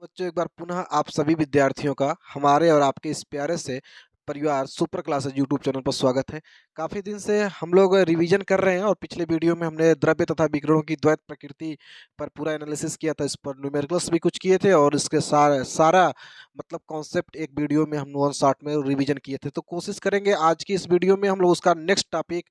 बच्चों, एक बार पुनः आप सभी विद्यार्थियों का हमारे और आपके इस प्यारे से परिवार सुपर क्लासेस यूट्यूब चैनल पर स्वागत है। काफ़ी दिन से हम लोग रिवीजन कर रहे हैं और पिछले वीडियो में हमने द्रव्य तथा विकिरणों की द्वैत प्रकृति पर पूरा एनालिसिस किया था। इस पर न्यूमेरिकल्स भी कुछ किए थे और इसके सारा मतलब कॉन्सेप्ट एक वीडियो में हम वन शॉट में रिवीजन किए थे। तो कोशिश करेंगे आज की इस वीडियो में हम लोग उसका नेक्स्ट टॉपिक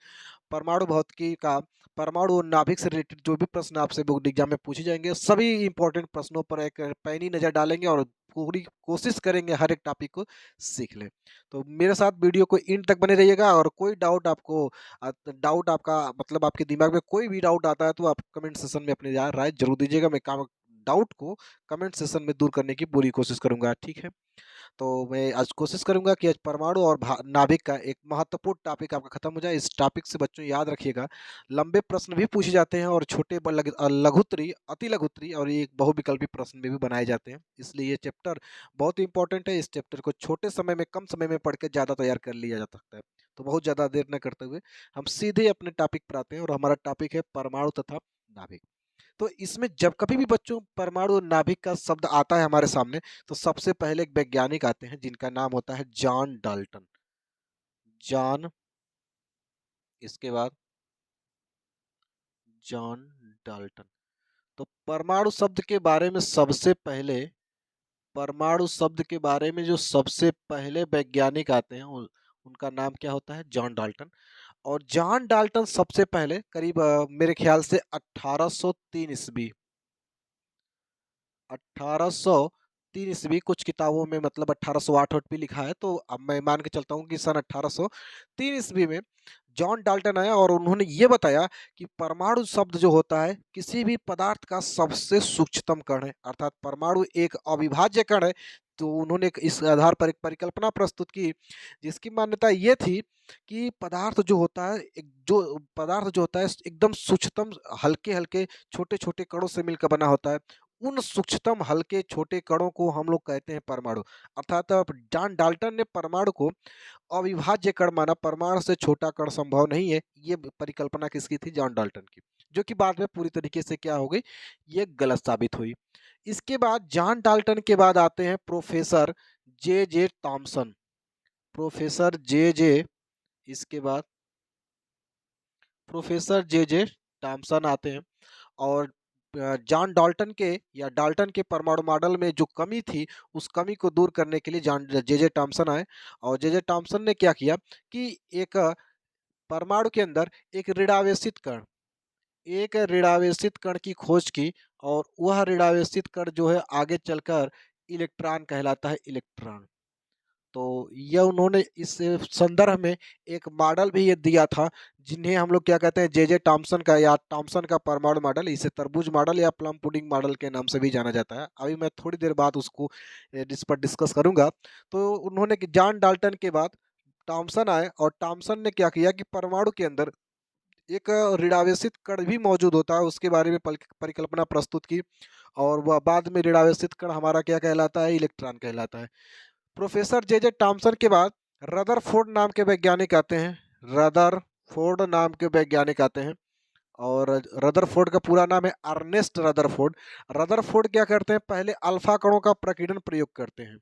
परमाणु भौतिकी का परमाणु और नाभिक से रिलेटेड जो भी प्रश्न आपसे बोर्ड एग्जाम में पूछे जाएंगे, सभी इंपॉर्टेंट प्रश्नों पर एक पैनी नज़र डालेंगे और पूरी कोशिश करेंगे हर एक टॉपिक को सीख लें। तो मेरे साथ वीडियो को एंड तक बने रहिएगा और कोई डाउट आपको डाउट आपका मतलब आपके दिमाग में कोई भी डाउट आता है तो आप कमेंट सेशन में अपनी राय जरूर दीजिएगा। मैं काम डाउट को कमेंट सेशन में दूर करने की पूरी कोशिश करूंगा, ठीक है। तो मैं आज कोशिश करूंगा कि आज परमाणु और नाभिक का एक महत्वपूर्ण टॉपिक आपका खत्म हो जाए। इस टॉपिक से बच्चों याद रखिएगा, लंबे प्रश्न भी पूछे जाते हैं और छोटे लघुत्तरी, अति लघुत्तरी और एक बहुविकल्पी प्रश्न में भी बनाए जाते हैं। इसलिए ये चैप्टर बहुत इंपॉर्टेंट है। इस चैप्टर को छोटे समय में कम समय में पढ़ के ज़्यादा तैयार कर लिया जा सकता है। तो बहुत ज़्यादा देर न करते हुए हम सीधे अपने टॉपिक पर आते हैं और हमारा टॉपिक है परमाणु तथा नाभिक। तो इसमें जब कभी भी बच्चों परमाणु और नाभिक का शब्द आता है हमारे सामने, तो सबसे पहले एक वैज्ञानिक आते हैं जिनका नाम होता है जॉन डाल्टन। जॉन, इसके बाद जॉन डाल्टन। तो परमाणु शब्द के बारे में सबसे पहले परमाणु शब्द के बारे में जो सबसे पहले वैज्ञानिक आते हैं उनका नाम क्या होता है? John Dalton. और जॉन डाल्टन सबसे पहले करीब मेरे ख्याल से 1803 ईस्वी 1803 ईस्वी कुछ किताबों में मतलब 1808 भी लिखा है, तो अब मैं मान के चलता हूँ कि सन 1803 ईस्वी में जॉन डाल्टन आया और उन्होंने ये बताया कि परमाणु शब्द जो होता है किसी भी पदार्थ का सबसे सूक्ष्मतम कण है, अर्थात परमाणु एक अविभाज्य कण है। तो उन्होंने इस आधार पर एक परिकल्पना प्रस्तुत की जिसकी मान्यता ये थी कि पदार्थ जो होता है एकदम सूक्ष्मतम हल्के हल्के छोटे छोटे कणों से मिलकर बना होता है। उन सूक्ष्मतम हल्के छोटे कणों को हम लोग कहते हैं परमाणु। अर्थात अब जॉन डाल्टन ने परमाणु को अविभाज्य कण माना, परमाणु से छोटा कण संभव नहीं है। ये परिकल्पना किसकी थी? जॉन डाल्टन की, जो कि बाद में पूरी तरीके से क्या हो गई, ये गलत साबित हुई। इसके बाद जॉन डाल्टन के बाद आते हैं professor J J Thomson. Professor J J इसके बाद प्रोफेसर जे जे थॉमसन आते हैं और जॉन डाल्टन के या डाल्टन के परमाणु मॉडल में जो कमी थी उस कमी को दूर करने के लिए जॉन जे जे थॉमसन आए। और जे जे थॉमसन ने क्या किया कि एक परमाणु के अंदर एक ऋणावेशित कण की खोज की और वह ऋणावेशित कण जो है आगे चलकर इलेक्ट्रॉन कहलाता है, इलेक्ट्रॉन। तो यह उन्होंने इस संदर्भ में एक मॉडल भी ये दिया था जिन्हें हम लोग क्या कहते हैं, जे जे थॉमसन का या थॉमसन का परमाणु मॉडल। इसे तरबूज मॉडल या प्लम पुडिंग मॉडल के नाम से भी जाना जाता है। अभी मैं थोड़ी देर बाद उसको इस पर डिस्कस करूंगा। तो उन्होंने जॉन डाल्टन के बाद थॉमसन आए और थॉमसन ने क्या किया कि परमाणु के अंदर एक ऋणावेशित कण भी मौजूद होता है उसके बारे में परिकल्पना प्रस्तुत की। और वह बाद में ऋणावेशित कण हमारा क्या कहलाता है? इलेक्ट्रॉन कहलाता है। प्रोफेसर जे जे थॉमसन के बाद रदरफोर्ड नाम के वैज्ञानिक आते हैं। रदरफोर्ड नाम के वैज्ञानिक आते हैं और रदरफोर्ड का पूरा नाम है अर्नेस्ट रदरफोर्ड। रदरफोर्ड क्या करते हैं? पहले अल्फा कणों का प्रकीर्णन प्रयोग करते हैं।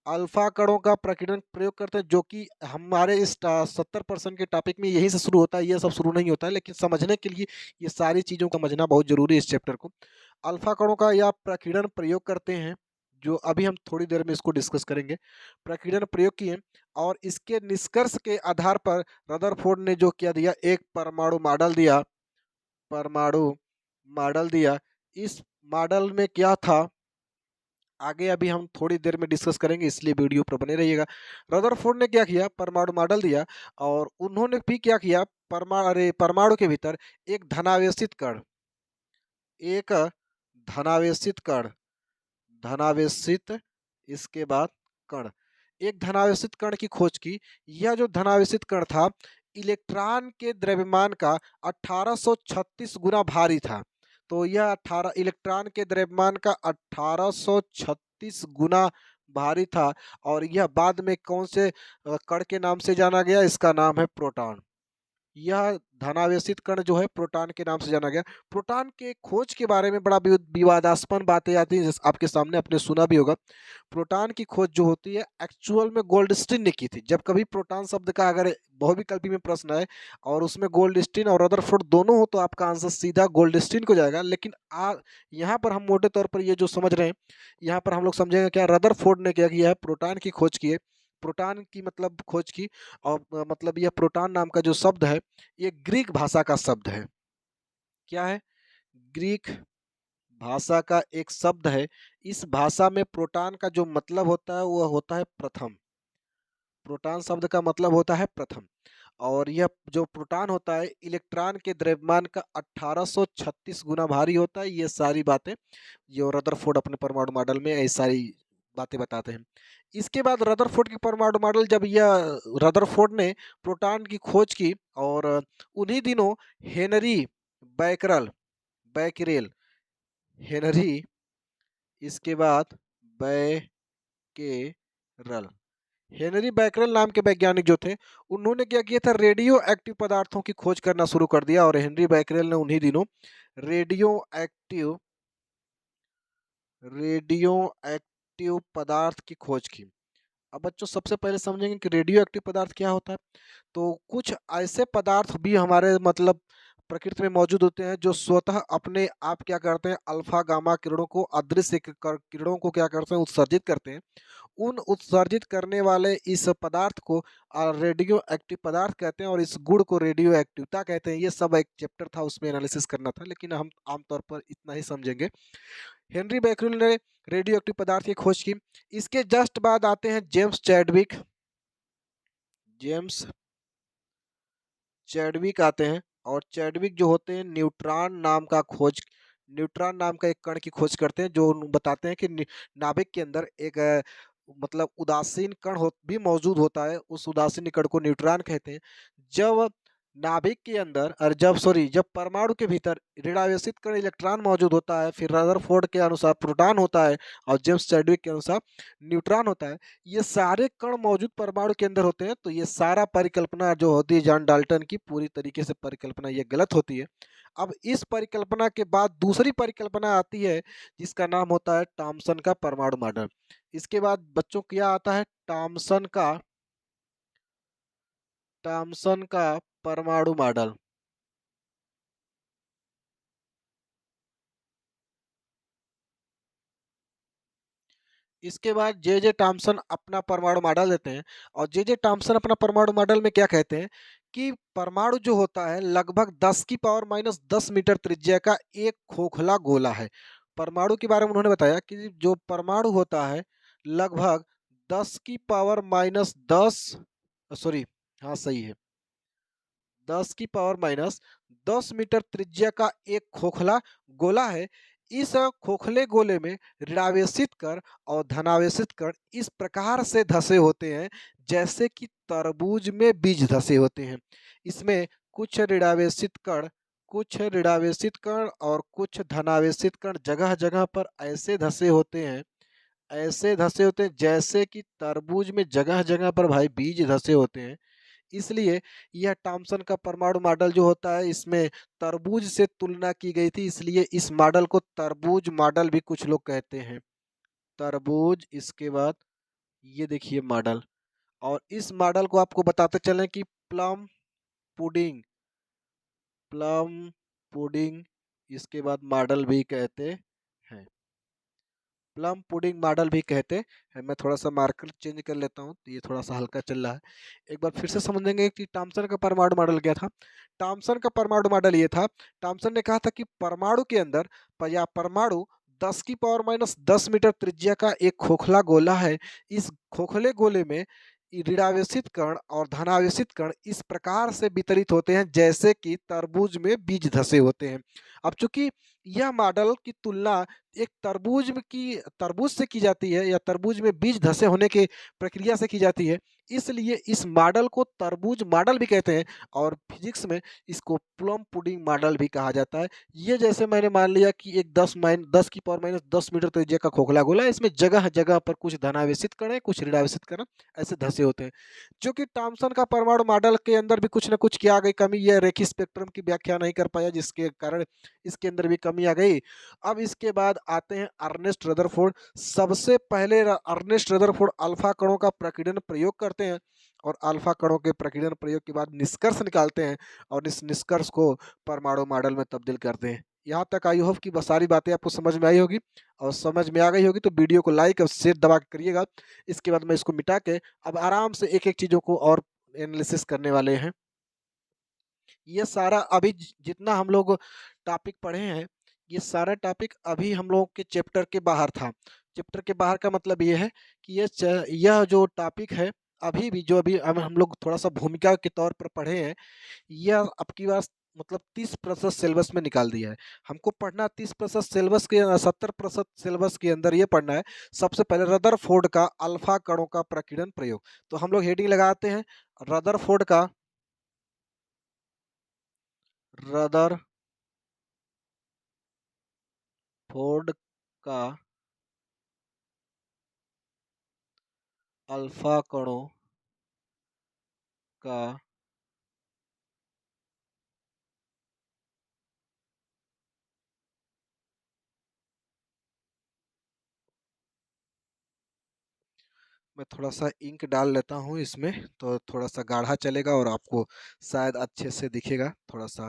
अल्फा कणों का प्रकीर्णन प्रयोग करते हैं, जो कि हमारे इस 70% के टॉपिक में यहीं से शुरू होता है। ये सब शुरू नहीं होता है, लेकिन समझने के लिए ये सारी चीज़ों को समझना बहुत जरूरी है इस चैप्टर को। अल्फा कणों का या प्रकीर्णन प्रयोग करते हैं, जो अभी हम थोड़ी देर में इसको डिस्कस करेंगे। प्रकीर्णन प्रयोग किए और इसके निष्कर्ष के आधार पर रदरफोर्ड ने जो किया दिया, एक परमाणु मॉडल दिया। इस मॉडल में क्या था आगे अभी हम थोड़ी देर में डिस्कस करेंगे, इसलिए वीडियो पर बने रहिएगा। रदरफोर्ड ने क्या किया? परमाणु मॉडल दिया और उन्होंने भी क्या किया? परमाणु के भीतर एक धनावेशित कण एक धनावेशित कण धनावेशित इसके बाद कण एक धनावेशित कण की खोज की। यह जो धनावेशित कण था इलेक्ट्रॉन के द्रव्यमान का 1836 गुना भारी था। तो यह 18 इलेक्ट्रॉन के द्रव्यमान का 1836 गुना भारी था। और यह बाद में कौन से कण के नाम से जाना गया? इसका नाम है प्रोटॉन। यह धनावेशित कण जो है प्रोटॉन के नाम से जाना गया। प्रोटॉन के खोज के बारे में बड़ा विवादास्पद बातें आती हैं, जैसे आपके सामने आपने सुना भी होगा। प्रोटॉन की खोज जो होती है एक्चुअल में गोल्डस्टीन ने की थी। जब कभी प्रोटॉन शब्द का अगर बहुविकल्पी में प्रश्न आए और उसमें गोल्डस्टीन और रदरफोर्ड दोनों हो तो आपका आंसर सीधा गोल्डस्टीन को जाएगा। लेकिन यहाँ पर हम मोटे तौर पर ये जो समझ रहे हैं, यहाँ पर हम लोग समझेंगे क्या रदरफोर्ड ने क्या किया है, प्रोटॉन की खोज की है। प्रोटॉन की मतलब खोज की, और मतलब यह प्रोटॉन नाम का जो शब्द है ये ग्रीक भाषा का शब्द है। क्या है? ग्रीक भाषा का एक शब्द है। इस भाषा में प्रोटॉन का जो मतलब होता है वह होता है प्रथम। प्रोटॉन शब्द का मतलब होता है प्रथम। और यह जो प्रोटॉन होता है इलेक्ट्रॉन के द्रव्यमान का 1836 गुना भारी होता है। ये सारी बातें जो रदरफोर्ड अपने परमाणु मॉडल में ये सारी बातें बताते हैं। इसके बाद रदरफोर्ड की परमाणु मॉडल, जब यह रदरफोर्ड ने प्रोटॉन की खोज की और उन्हीं दिनों हेनरी बैकरल बैकरेल हेनरी, इसके बाद बैकेरल हेनरी बैकरेल नाम के वैज्ञानिक जो थे, उन्होंने क्या किया था, रेडियो एक्टिव पदार्थों की खोज करना शुरू कर दिया। और हेनरी बैकरेल ने उन्हीं दिनों रेडियो एक्टिव रेडियो एक्टिव पदार्थ की खोज की। अब बच्चों सबसे पहले समझेंगे कि रेडियो एक्टिव पदार्थ क्या होता है। तो कुछ ऐसे पदार्थ भी हमारे मतलब प्रकृति में मौजूद होते हैं जो स्वतः अपने आप क्या करते हैं, अल्फा गामा किरणों को, अदृश्य किरणों को क्या करते हैं, उत्सर्जित करते हैं। उन उत्सर्जित करने वाले इस पदार्थ को रेडियो एक्टिव पदार्थ कहते हैं और इस गुण को रेडियो एक्टिवता कहते हैं। ये सब एक चैप्टर था, उसमें एनालिसिस करना था, लेकिन हम आमतौर पर इतना ही समझेंगे। हेनरी बैकरेल ने रेडियो एक्टिव पदार्थ की खोज की। इसके जस्ट बाद आते हैं जेम्स चैडविक। जेम्स चैडविक आते हैं और चैडविक जो होते हैं न्यूट्रॉन नाम का एक कण की खोज करते हैं, जो बताते हैं कि नाभिक के अंदर एक मतलब उदासीन कण भी मौजूद होता है। उस उदासीन कण को न्यूट्रॉन कहते हैं। जब नाभिक के अंदर और जब परमाणु के भीतर ऋणावेशित कण इलेक्ट्रॉन मौजूद होता है, फिर रदरफोर्ड के अनुसार प्रोटॉन होता है और जेम्स चैडविक के अनुसार न्यूट्रॉन होता है। ये सारे कण मौजूद परमाणु के अंदर होते हैं। तो ये सारा परिकल्पना जो होती है जॉन डाल्टन की, पूरी तरीके से परिकल्पना ये गलत होती है। अब इस परिकल्पना के बाद दूसरी परिकल्पना आती है जिसका नाम होता है टॉमसन का परमाणु मॉडल। इसके बाद बच्चों क्या आता है, टॉमसन का परमाणु मॉडल। इसके बाद जे जे टॉमसन अपना परमाणु मॉडल देते हैं और जे जे टॉमसन अपना परमाणु मॉडल में क्या कहते हैं कि परमाणु जो होता है लगभग 10⁻⁻10 मीटर त्रिज्या का एक खोखला गोला है। परमाणु के बारे में उन्होंने बताया कि जो परमाणु होता है लगभग 10⁻⁻10, सॉरी, हाँ सही है, 10⁻⁻10 मीटर त्रिज्या का एक खोखला गोला है। इस खोखले गोले में ऋणावेशित कण और धनावेशित कण इस प्रकार से धसे होते हैं जैसे कि तरबूज में बीज धसे होते हैं। इसमें कुछ ऋणावेशित कण और कुछ धनावेशित कण जगह जगह पर ऐसे धसे होते हैं जैसे कि तरबूज में जगह जगह पर भाई बीज धसे होते हैं। इसलिए यह टॉमसन का परमाणु मॉडल जो होता है इसमें तरबूज से तुलना की गई थी, इसलिए इस मॉडल को तरबूज मॉडल भी कुछ लोग कहते हैं। तरबूज, इसके बाद ये देखिए मॉडल, और इस मॉडल को आपको बताते चलें कि पुडिंग प्लम पुडिंग इसके बाद मॉडल भी कहते हैं। प्लम पुडिंग मॉडल भी कहते हैं। मैं थोड़ा सा मार्कर चेंज कर लेता हूँ, तो ये थोड़ा सा हल्का चल रहा है। एक बार फिर से समझेंगे कि टॉमसन का परमाणु मॉडल क्या था। टॉमसन का परमाणु मॉडल ये था, टॉमसन ने कहा था कि परमाणु के अंदर या परमाणु 10⁻⁻10 मीटर त्रिज्या का एक खोखला गोला है। इस खोखले गोले में ऋणावेशित कण और धनावेशित कण इस प्रकार से वितरित होते हैं जैसे कि तरबूज में बीज धसे होते हैं। अब चूंकि यह मॉडल की तुलना एक तरबूज से की जाती है या तरबूज में बीज धसे होने की प्रक्रिया से की जाती है। इसलिए इस मॉडल को तरबूज मॉडल भी कहते हैं और फिजिक्स में इसको प्लम पुडिंग मॉडल भी कहा जाता है। ये जैसे मैंने मान लिया कि एक 10 की पावर माइनस 10 मीटर त्रिज्या का खोखला गोला है, इसमें जगह जगह पर कुछ धनावेशित कण है, कुछ ऋणावेशित कण ऐसे धसे होते हैं। जो कि थॉमसन का परमाणु मॉडल के अंदर भी कुछ न कुछ क्या आ गई कमी, यह रेखीय स्पेक्ट्रम की व्याख्या नहीं कर पाया, जिसके कारण इसके अंदर भी कमी आ गई। अब इसके बाद आते हैं अर्नेस्ट रदरफोर्ड। सबसे पहले अर्नेस्ट रदरफोर्ड अल्फा कणों का प्रकीर्णन प्रयोग करते हैं और अल्फा कणों के प्रकीर्णन प्रयोग के बाद निष्कर्ष निकालते हैं और इस निष्कर्ष को परमाणु मॉडल में तब्दील करते हैं। यहाँ तक आई होप कि बस सारी बातें आपको समझ में आई होगी, और समझ में आ गई होगी तो वीडियो को लाइक और शेयर दबा के करिएगा। इसके बाद मैं इसको मिटा के अब आराम से एक एक चीजों को और एनालिसिस करने वाले हैं। ये सारा अभी जितना हम लोग टॉपिक पढ़े हैं, ये सारा टॉपिक अभी हम लोग के चैप्टर के बाहर था। चैप्टर के बाहर का मतलब ये है कि यह जो टॉपिक है अभी भी जो अभी हम लोग थोड़ा सा भूमिका के तौर पर पढ़े हैं, यह अब की बार मतलब 30% सिलेबस में निकाल दिया है। हमको पढ़ना 30% सिलेबस के 70% सिलेबस के अंदर ये पढ़ना है। सबसे पहले रदरफोर्ड का अल्फा कणों का प्रकीर्णन प्रयोग। तो हम लोग हेडिंग लगाते हैं रदरफोर्ड का रदरफोर्ड का अल्फा कणों का मैं थोड़ा सा इंक डाल लेता हूँ इसमें, तो थोड़ा सा गाढ़ा चलेगा और आपको शायद अच्छे से दिखेगा। थोड़ा सा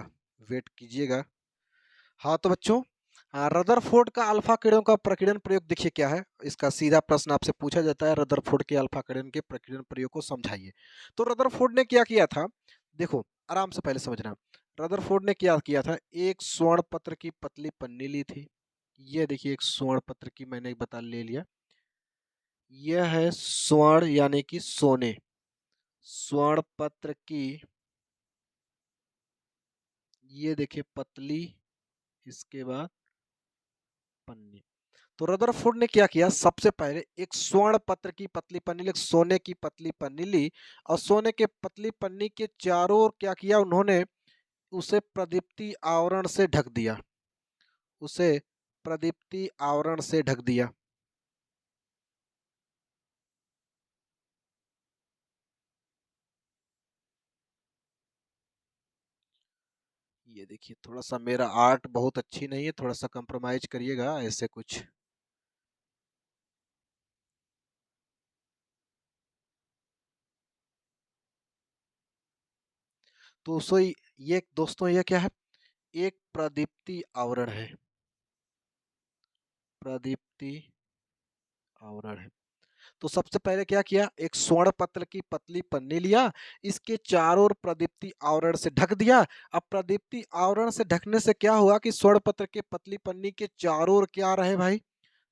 वेट कीजिएगा। हाँ तो बच्चों, रदरफोर्ड का अल्फा किरणों का प्रकीर्णन प्रयोग देखिए क्या है। इसका सीधा प्रश्न आपसे पूछा जाता है, रदरफोर्ड के अल्फा किरण के प्रकीर्णन प्रयोग को समझाइए। तो रदरफोर्ड ने क्या किया था, देखो आराम से पहले समझना। रदरफोर्ड ने क्या किया था, एक स्वर्ण पत्र की पतली पन्नी ली थी। ये देखिए एक स्वर्ण पत्र की मैंने बता ले लिया। यह है स्वर्ण यानी कि सोने, स्वर्ण पत्र की ये देखिए पतली, इसके बाद पन्नी। तो रदरफोर्ड ने क्या किया, सबसे पहले एक स्वर्ण पत्र की पतली पन्नी ली, सोने की पतली पन्नी ली और सोने के पतली पन्नी के चारों ओर क्या किया उन्होंने, उसे प्रदीप्ति आवरण से ढक दिया, उसे प्रदीप्ति आवरण से ढक दिया। ये देखिए थोड़ा सा मेरा आर्ट बहुत अच्छी नहीं है, थोड़ा सा कंप्रोमाइज करिएगा ऐसे कुछ। तो सो ये दोस्तों ये क्या है, एक प्रदीप्ति आवरण है, प्रदीप्ति आवरण है। तो सबसे पहले क्या किया, एक स्वर्ण पत्र की पतली पन्नी लिया, इसके चारों ओर प्रदीप्ति आवरण से ढक दिया। अब प्रदीप्ति आवरण से ढकने से क्या हुआ कि स्वर्ण पत्र के पतली पन्नी के चारों ओर क्या रहे भाई,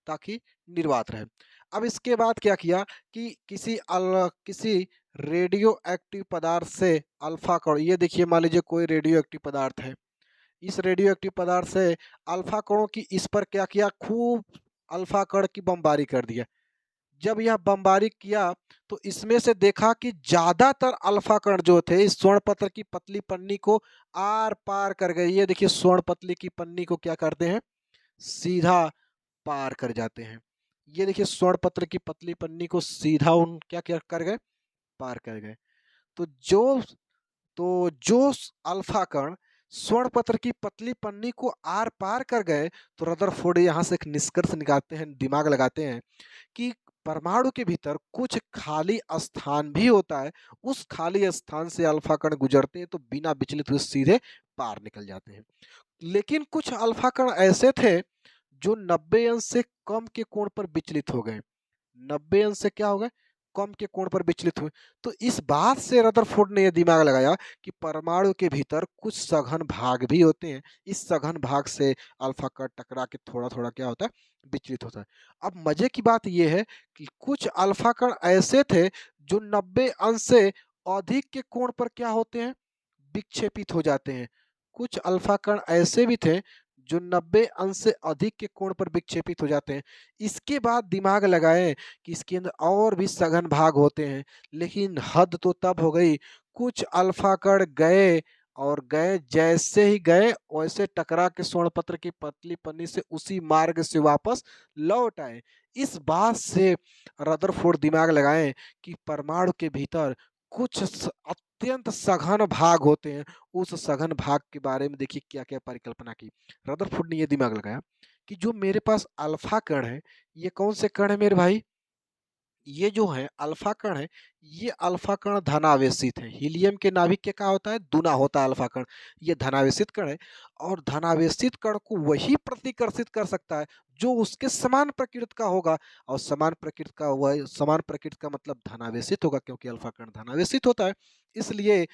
ताकि निर्वात रहे। अब इसके बाद क्या किया कि किसी रेडियो एक्टिव पदार्थ से अल्फा कण, ये देखिए मान लीजिए कोई रेडियो एक्टिव पदार्थ है, इस रेडियो एक्टिव पदार्थ से अल्फा कणों की इस पर क्या किया, खूब अल्फा कण की बमबारी कर दिया। जब यह बमबारी किया तो इसमें से देखा कि ज्यादातर अल्फा कण जो थे इस स्वर्ण पत्र की पतली पन्नी को आर पार कर गए। ये देखिए स्वर्ण पतली की पन्नी को क्या करते हैं, सीधा पार कर जाते हैं। ये देखिए स्वर्ण पत्र की पतली पन्नी को सीधा उन क्या क्या कर गए, पार कर गए। तो जो जो अल्फा कण स्वर्ण पत्र की पतली पन्नी को आर पार कर गए, तो रदरफोर्ड यहाँ से एक निष्कर्ष निकालते हैं, दिमाग लगाते हैं कि परमाणु के भीतर कुछ खाली स्थान भी होता है, उस खाली स्थान से अल्फा कण गुजरते हैं तो बिना विचलित हुए सीधे पार निकल जाते हैं। लेकिन कुछ अल्फा कण ऐसे थे जो 90 अंश से कम के कोण पर विचलित हो गए, 90 अंश से क्या हो गए, कम के कोण पर विचलित हुए। तो इस बात से रदरफोर्ड ने यह दिमाग लगाया कि परमाणु के भीतर कुछ सघन भाग भी होते हैं, इस सघन भाग से अल्फा कण टकरा के थोड़ा थोड़ा क्या होता है, विचलित होता है। अब मजे की बात यह है कि कुछ अल्फा कण ऐसे थे जो 90 अंश से अधिक के कोण पर क्या होते हैं, विक्षेपित हो जाते हैं। कुछ अल्फा कण ऐसे भी थे जो 90 अंश से अधिक के कोण पर विक्षेपित हो जाते हैं। इसके बाद दिमाग लगाएं कि इसके अंदर और भी सघन भाग होते हैं, लेकिन हद तो तब हो गई, कुछ अल्फा कण गए और गए, जैसे ही गए वैसे टकरा के स्वर्ण पत्र की पतली पन्नी से उसी मार्ग से वापस लौट आए। इस बात से रदरफोर्ड दिमाग लगाएं कि परमाणु के भीतर कुछ अत्यंत सघन भाग होते हैं। उस सघन भाग के बारे में देखिए क्या क्या परिकल्पना की। रदरफोर्ड ने यह दिमाग लगाया कि जो मेरे पास अल्फा कण है, ये कौन से कण है मेरे भाई, ये जो है अल्फा कण है, ये अल्फा कण धनावेशित है। हीलियम के नाभिक के क्या होता है, दूना होता है अल्फा कण। ये धनावेशित कण है और धनावेशित कण को वही प्रतिकर्षित कर सकता है जो उसके समान प्रकृति का होगा, और समान प्रकृति का वह समान प्रकृति का मतलब धनावेशित होगा, क्योंकि अल्फा कण धनावेशित होता है। इसलिए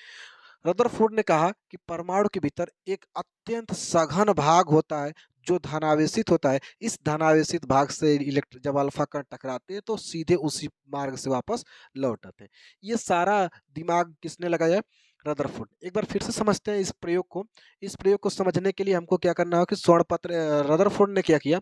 रदरफोर्ड ने कहा कि परमाणु के भीतर एक अत्यंत सघन भाग होता है जो धनावेशित होता है। इस धनावेशित भाग से इलेक्ट्र जब अल्फा कण टकराते हैं तो सीधे उसी मार्ग से वापस लौट आते हैं। ये सारा दिमाग किसने लगाया, रदरफोर्ड। एक बार फिर से समझते हैं इस प्रयोग को। इस प्रयोग को समझने के लिए हमको क्या करना होगा कि स्वर्ण पत्र, रदरफोर्ड ने क्या किया,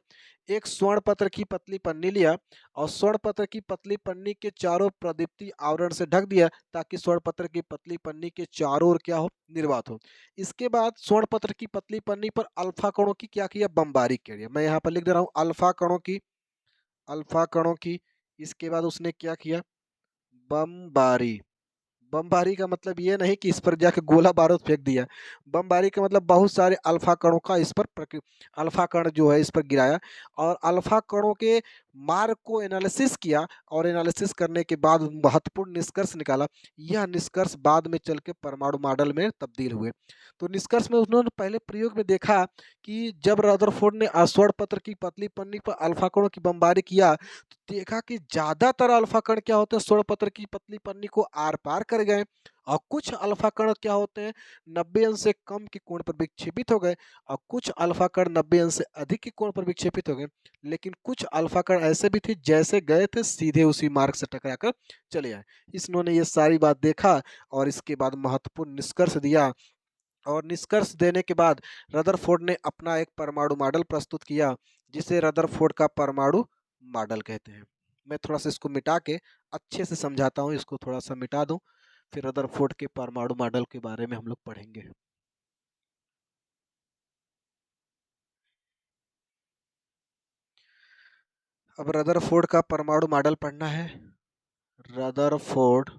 एक स्वर्ण पत्र की पतली पन्नी लिया और स्वर्ण पत्र की पतली पन्नी के चारों प्रदीप्ति आवरण से ढक दिया, ताकि स्वर्ण पत्र की पतली पन्नी के चारों ओर क्या हो, निर्वात हो। इसके बाद स्वर्ण पत्र की पतली पन्नी पर अल्फा कणों की क्या किया, बमबारी किया। मैं यहाँ पर लिख दे रहा हूँ अल्फा कणों की, अल्फा कणों की। इसके बाद उसने क्या किया, बमबारी। बमबारी का मतलब ये नहीं कि इस पर जाके गोला बारूद फेंक दिया। बमबारी का मतलब बहुत सारे अल्फा कणों का इस पर अल्फा कण जो है इस पर गिराया, और अल्फा कणों के मार्ग को एनालिसिस किया, और एनालिसिस करने के बाद महत्वपूर्ण निष्कर्ष निकाला। यह निष्कर्ष बाद में चल के परमाणु मॉडल में तब्दील हुए। तो निष्कर्ष में उन्होंने पहले प्रयोग में देखा कि जब रदरफोर्ड ने स्वर्ण पत्र की पतली पन्नी पर अल्फा कणों की बमबारी किया, तो देखा कि ज्यादातर अल्फा कण क्या होते हैं, स्वर्ण पत्र की पतली पन्नी को आर पार कर गए, और कुछ अल्फा कण क्या होते हैं, 90 अंश से कम के कोण पर विक्षेपित हो गए, और कुछ अल्फा कण 90 अंश से अधिक के कोण पर विक्षेपित हो गए। लेकिन कुछ अल्फा कण ऐसे भी थे जैसे गए थे सीधे उसी मार्ग से टकरा कर चले आए। इन्होंने ये सारी बात देखा और इसके बाद महत्वपूर्ण निष्कर्ष दिया, और निष्कर्ष देने के बाद रदरफोर्ड ने अपना एक परमाणु मॉडल प्रस्तुत किया, जिसे रदरफोर्ड का परमाणु मॉडल कहते हैं। मैं थोड़ा सा इसको मिटा के अच्छे से समझाता हूँ, इसको थोड़ा सा मिटा दूं, फिर रदरफोर्ड के परमाणु मॉडल के बारे में हम लोग पढ़ेंगे। अब रदरफोर्ड का परमाणु मॉडल पढ़ना है। रदरफोर्ड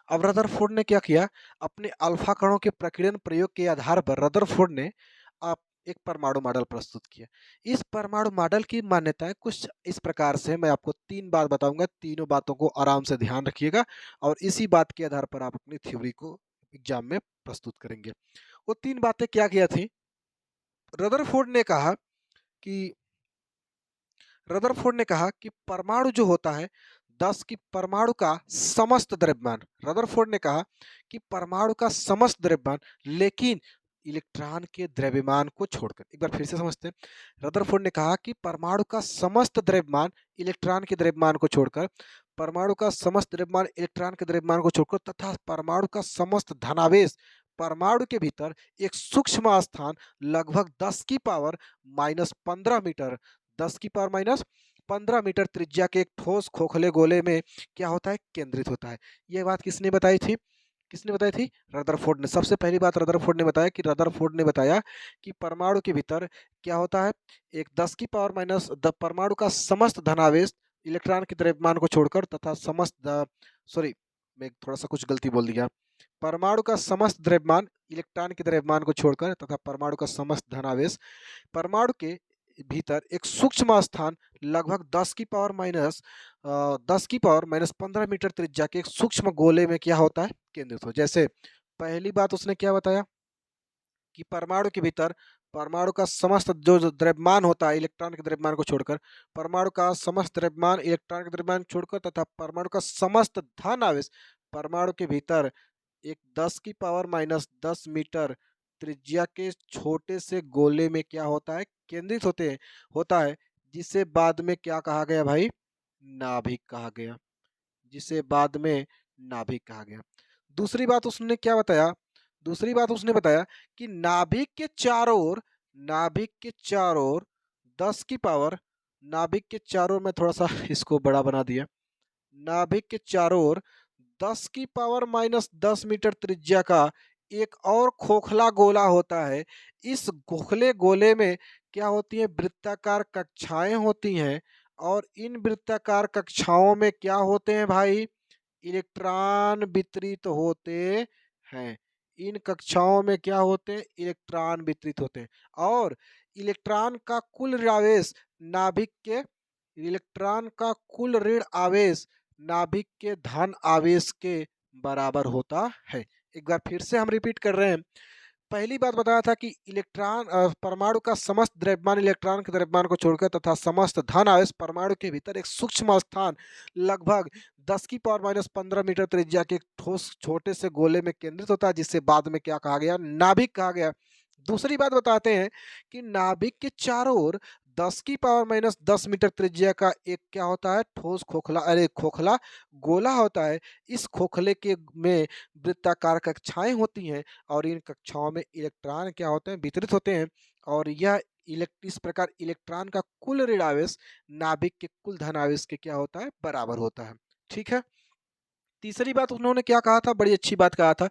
अब रदरफोर्ड ने क्या किया, अपने अल्फा कणों के प्रकीर्णन प्रयोग के आधार पर रदरफोर्ड ने आप एक परमाणु मॉडल प्रस्तुत किया। इस परमाणु मॉडल की मान्यताएं कुछ इस प्रकार से, मैं आपको 3 बात बताऊंगा, तीनों बातों को आराम से ध्यान रखिएगा, और इसी बात के आधार पर आप अपनी थ्योरी को एग्जाम में प्रस्तुत करेंगे। वो 3 बातें क्या किया थी, रदरफोर्ड ने कहा कि रदरफोर्ड ने कहा कि परमाणु जो होता है, 10 की परमाणु का समस्त द्रव्यमान, रदरफोर्ड ने कहा कि परमाणु का समस्त द्रव्यमान, लेकिन इलेक्ट्रॉन के द्रव्यमान को छोड़कर। एक बार फिर से समझते हैं। रदरफोर्ड ने कहा कि परमाणु का समस्त द्रव्यमान इलेक्ट्रॉन के द्रव्यमान को छोड़कर, परमाणु का समस्त द्रव्यमान इलेक्ट्रॉन के द्रव्यमान को छोड़कर, तथा परमाणु का समस्त धनावेश परमाणु के भीतर एक सूक्ष्म स्थान लगभग 10 की पावर -15 मीटर, 10 की पावर -15 मीटर त्रिज्या के एक ठोस खोखले गोले में क्या होता है, केंद्रित होता है। यह बात किसने बताई थी, किसने बताई थी, रदरफोर्ड ने। सबसे पहली बात रदरफोर्ड ने बताया कि रदरफोर्ड ने बताया कि परमाणु के भीतर क्या होता है, एक 10 की पावर- परमाणु का समस्त धनावेश इलेक्ट्रॉन के द्रव्यमान को छोड़कर, तथा समस्त, सॉरी मैं थोड़ा सा कुछ गलती बोल दिया, परमाणु का समस्त द्रव्यमान इलेक्ट्रॉन के द्रव्यमान को छोड़कर, तथा परमाणु का समस्त धनावेश परमाणु के भीतर एक सूक्ष्म स्थान लगभग 10 की पावर -15 मीटर त्रिज्या के एक सूक्ष्म गोले में क्या होता है, केंद्रित हो। जैसे पहली बात उसने क्या बताया कि परमाणु के भीतर परमाणु का समस्त जो द्रव्यमान होता है इलेक्ट्रॉन के द्रव्यमान को छोड़कर, परमाणु का समस्त द्रव्यमान इलेक्ट्रॉन के द्रव्यमान छोड़कर, तथा परमाणु का समस्त धन आवेश परमाणु के भीतर एक 10 की पावर -10 मीटर त्रिज्या के छोटे से गोले में क्या होता है, केंद्रित होता है, जिसे बाद में क्या कहा गया भाई, नाभिक कहा गया, जिसे बाद में नाभिक कहा गया। दूसरी बात उसने क्या बताया, दूसरी बात उसने बताया कि नाभिक के चारों ओर 10 की पावर, नाभिक के चारों ओर, मैं थोड़ा सा इसको बड़ा बना दिया, नाभिक के चारों ओर 10 की पावर माइनस 10 मीटर त्रिज्या का एक और खोखला गोला होता है। इस खोखले गोले में क्या होती है, वृत्ताकार कक्षाएं होती हैं, और इन वृत्ताकार कक्षाओं में क्या होते हैं भाई, इलेक्ट्रॉन वितरित होते हैं। इन कक्षाओं में क्या होते हैं, इलेक्ट्रॉन वितरित होते हैं, और इलेक्ट्रॉन का कुल ऋणावेश नाभिक के इलेक्ट्रॉन का कुल ऋण आवेश नाभिक के धन आवेश के बराबर होता है। एक बार फिर से हम रिपीट कर रहे हैं। पहली बात बताया था कि परमाणु का समस्त द्रव्यमान इलेक्ट्रॉन के द्रव्यमान को छोड़कर तथा समस्त धन आवेश परमाणु के भीतर एक सूक्ष्म स्थान लगभग 10 की पावर माइनस 15 मीटर त्रिज्या के एक ठोस छोटे से गोले में केंद्रित होता है, जिससे बाद में क्या कहा गया, नाभिक कहा गया। दूसरी बात बताते हैं कि नाभिक के चारों ओर 10 की पावर माइनस 10 मीटर त्रिज्या का एक क्या होता है, ठोस खोखला गोला होता है। इस खोखले के में वृत्ताकार कक्षाएं होती हैं, और इन कक्षाओं में इलेक्ट्रॉन क्या होते हैं, वितरित होते हैं, और यह इस प्रकार इलेक्ट्रॉन का कुल ऋण आवेश नाभिक के कुल धन आवेश के क्या होता है, बराबर होता है। ठीक है। तीसरी बात उन्होंने क्या कहा था, बड़ी अच्छी बात कहा था,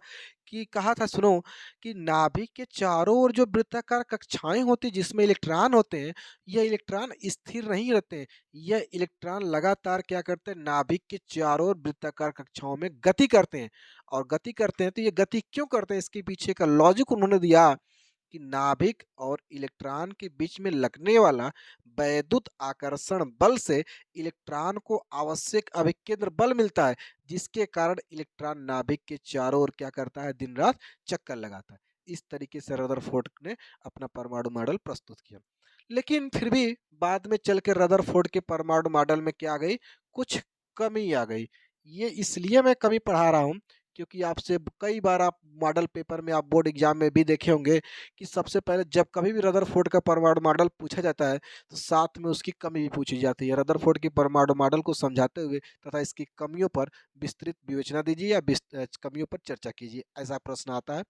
कि कहा था सुनो, कि नाभिक के चारों ओर जो वृत्ताकार कक्षाएं होती जिसमें इलेक्ट्रॉन होते हैं, यह इलेक्ट्रॉन स्थिर नहीं रहते हैं, यह इलेक्ट्रॉन लगातार क्या करते हैं, नाभिक के चारों ओर वृत्ताकार कक्षाओं में गति करते हैं। और गति करते हैं तो ये गति क्यों करते हैं, इसके पीछे का लॉजिक उन्होंने दिया कि नाभिक और इलेक्ट्रॉन के बीच में लगने वाला वैद्युत आकर्षण बल से इलेक्ट्रॉन को आवश्यक अभिकेंद्र बल मिलता है, जिसके कारण इलेक्ट्रॉन नाभिक के चारों ओर क्या करता है, दिन रात चक्कर लगाता है। इस तरीके से रदरफोर्ड ने अपना परमाणु मॉडल प्रस्तुत किया। लेकिन फिर भी बाद में चल के रदरफोर्ड के परमाणु मॉडल में क्या आ गई, कुछ कमी आ गई। ये इसलिए मैं कमी पढ़ा रहा हूँ क्योंकि आपसे कई बार आप मॉडल पेपर में, आप बोर्ड एग्जाम में भी देखे होंगे कि सबसे पहले जब कभी भी रदरफोर्ड का परमाणु मॉडल पूछा जाता है तो साथ में उसकी कमी भी पूछी जाती है। रदरफोर्ड की परमाणु मॉडल को समझाते हुए तथा इसकी कमियों पर विस्तृत विवेचना दीजिए, या कमियों पर चर्चा कीजिए, ऐसा प्रश्न आता है।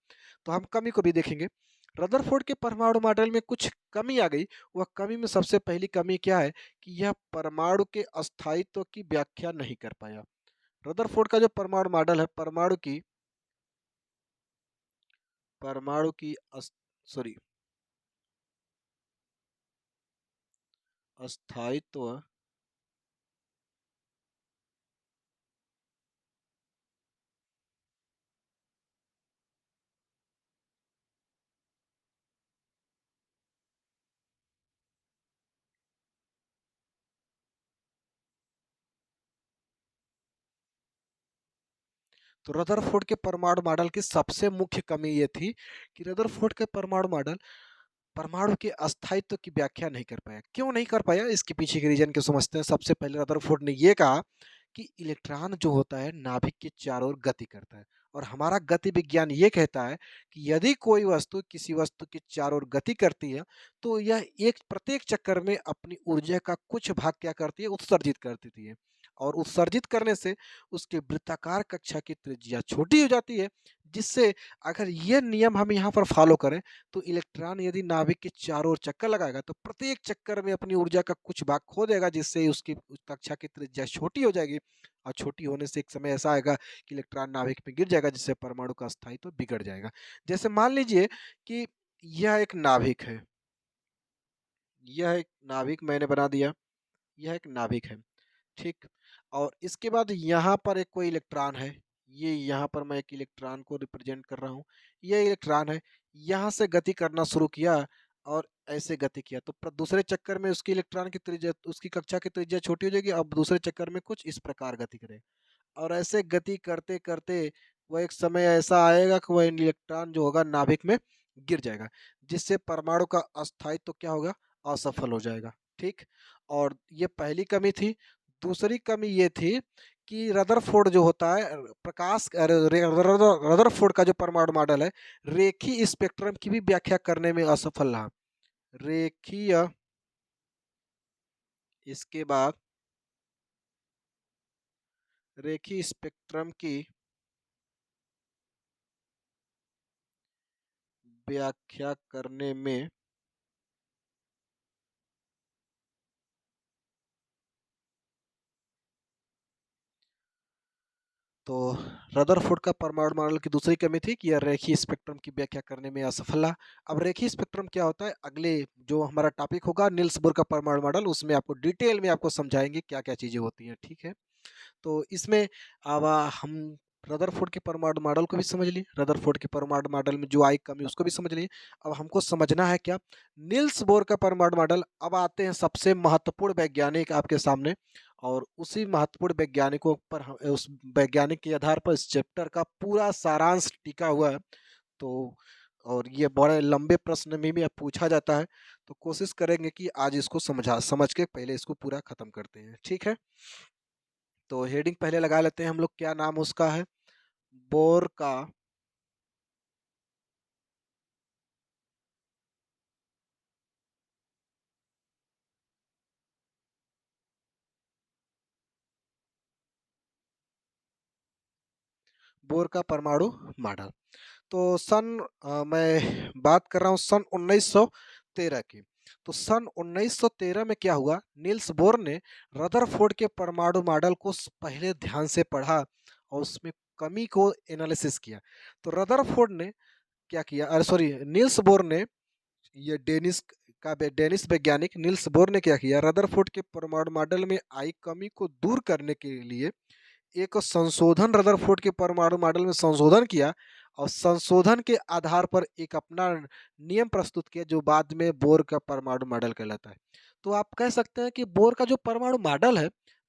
तो हम कमी को भी देखेंगे। रदरफोर्ड के परमाणु मॉडल में कुछ कमी आ गई। वह कमी में सबसे पहली कमी क्या है कि यह परमाणु के अस्थायित्व की व्याख्या नहीं कर पाया। रदरफोर्ड का जो परमाणु मॉडल है, परमाणु की सॉरी अस्थायित्व तो रदरफोर्ड के परमाणु मॉडल की सबसे मुख्य कमी ये थी कि रदरफोर्ड के परमाणु मॉडल परमाणु के अस्थायित्व की व्याख्या नहीं कर पाया। क्यों नहीं कर पाया, इसके पीछे के रीजन को समझते हैं। सबसे पहले रदरफोर्ड ने यह कहा कि इलेक्ट्रॉन जो होता है नाभिक के चारों ओर गति करता है, और हमारा गति विज्ञान ये कहता है कि यदि कोई वस्तु किसी वस्तु के चारों ओर गति करती है तो यह एक प्रत्येक चक्कर में अपनी ऊर्जा का कुछ भाग क्या करती है, उत्सर्जित कर देती है, और उत्सर्जित करने से उसके वृत्ताकार कक्षा की त्रिज्या छोटी हो जाती है, जिससे अगर यह नियम हम यहाँ पर फॉलो करें तो इलेक्ट्रॉन यदि नाभिक के चारों ओर चक्कर लगाएगा तो प्रत्येक चक्कर में अपनी ऊर्जा का कुछ भाग खो देगा, जिससे उसकी उस कक्षा की त्रिज्या छोटी हो जाएगी, और छोटी होने से एक समय ऐसा आएगा कि इलेक्ट्रॉन नाभिक में गिर जाएगा, जिससे परमाणु का अस्थायित्व तो बिगड़ जाएगा। जैसे मान लीजिए कि यह एक नाभिक है, यह एक नाभिक मैंने बना दिया, यह एक नाभिक है, ठीक। और इसके बाद यहाँ पर एक कोई इलेक्ट्रॉन है, ये यहाँ पर मैं एक इलेक्ट्रॉन को रिप्रेजेंट कर रहा हूँ, ये इलेक्ट्रॉन है, यहाँ से गति करना शुरू किया और ऐसे गति किया, तो दूसरे चक्कर में उसकी इलेक्ट्रॉन की त्रिज्या, उसकी कक्षा की त्रिज्या छोटी हो जाएगी। अब दूसरे चक्कर में कुछ इस प्रकार गति करेगा, और ऐसे गति करते करते वह एक समय ऐसा आएगा कि वह इलेक्ट्रॉन जो होगा नाभिक में गिर जाएगा, जिससे परमाणु का अस्थायित्व तो क्या होगा, असफल हो जाएगा, ठीक। और ये पहली कमी थी। दूसरी कमी ये थी कि रदरफोर्ड जो होता है प्रकाश रदरफोर्ड का जो परमाणु मॉडल है रेखीय स्पेक्ट्रम की भी व्याख्या करने में असफल रहा। रेखीय, इसके बाद रेखीय स्पेक्ट्रम की व्याख्या करने में तो रदरफोर्ड का परमाणु मॉडल की दूसरी कमी थी कि यह रेखीय स्पेक्ट्रम की व्याख्या करने में असफल रहा। अब रेखीय स्पेक्ट्रम क्या होता है, अगले जो हमारा टॉपिक होगा निल्स बोर का परमाणु मॉडल, उसमें आपको डिटेल में आपको समझाएंगे क्या क्या चीजें होती हैं, ठीक है। तो इसमें अब हम रदरफोर्ड के परमाणु मॉडल को भी समझ लिए, रदरफोर्ड के परमाणु मॉडल में जो आई कमी उसको भी समझ लिए। अब हमको समझना है क्या, निल्स बोर का परमाणु मॉडल। अब आते हैं सबसे महत्वपूर्ण वैज्ञानिक आपके सामने, और उसी महत्वपूर्ण वैज्ञानिकों पर उस वैज्ञानिक के आधार पर इस चैप्टर का पूरा सारांश टिका हुआ है। तो और ये बड़े लंबे प्रश्न में भी अब पूछा जाता है, तो कोशिश करेंगे कि आज इसको समझ के पहले इसको पूरा खत्म करते हैं, ठीक है। तो हेडिंग पहले लगा लेते हैं हम लोग, क्या नाम उसका है, बोर का बोर का परमाणु मॉडल। तो मैं बात कर रहा हूँ सन 1913 की। तो सन 1913 में क्या हुआ, नील्स बोर ने रदरफोर्ड के परमाणु मॉडल को पहले ध्यान से पढ़ा और उसमें कमी को एनालिसिस किया। तो रदरफोर्ड ने क्या किया, अरे सॉरी, नील्स बोर ने, ये डेनिस वैज्ञानिक नील्स बोर ने क्या किया, रदरफोर्ड के परमाणु मॉडल में आई कमी को दूर करने के लिए एक संशोधन, रदरफोर्ड के परमाणु मॉडल में संशोधन किया, और संशोधन के आधार पर एक अपना नियम प्रस्तुत किया जो बाद में बोर का परमाणु मॉडल कहलाता है। तो आप कह सकते हैं कि बोर का जो परमाणु मॉडल है